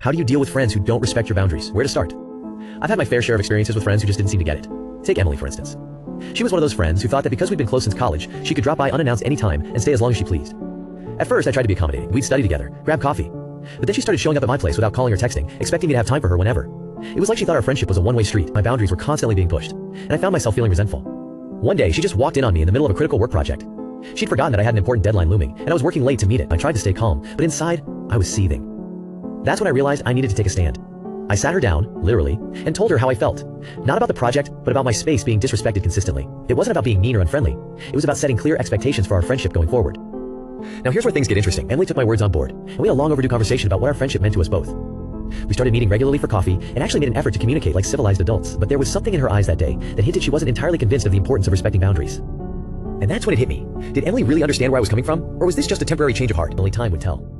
How do you deal with friends who don't respect your boundaries? Where to start? I've had my fair share of experiences with friends who just didn't seem to get it. Take Emily, for instance. She was one of those friends who thought that because we'd been close since college, she could drop by unannounced anytime and stay as long as she pleased. At first, I tried to be accommodating. We'd study together, grab coffee. But then she started showing up at my place without calling or texting, expecting me to have time for her whenever. It was like she thought our friendship was a one-way street. My boundaries were constantly being pushed, and I found myself feeling resentful. One day, she just walked in on me in the middle of a critical work project. She'd forgotten that I had an important deadline looming, and I was working late to meet it. I tried to stay calm, but inside, I was seething. That's when I realized I needed to take a stand. I sat her down, literally, and told her how I felt. Not about the project, but about my space being disrespected consistently. It wasn't about being mean or unfriendly. It was about setting clear expectations for our friendship going forward. Now here's where things get interesting. Emily took my words on board, and we had a long overdue conversation about what our friendship meant to us both. We started meeting regularly for coffee, and actually made an effort to communicate like civilized adults, but there was something in her eyes that day that hinted she wasn't entirely convinced of the importance of respecting boundaries. And that's when it hit me. Did Emily really understand where I was coming from? Or was this just a temporary change of heart? Only time would tell.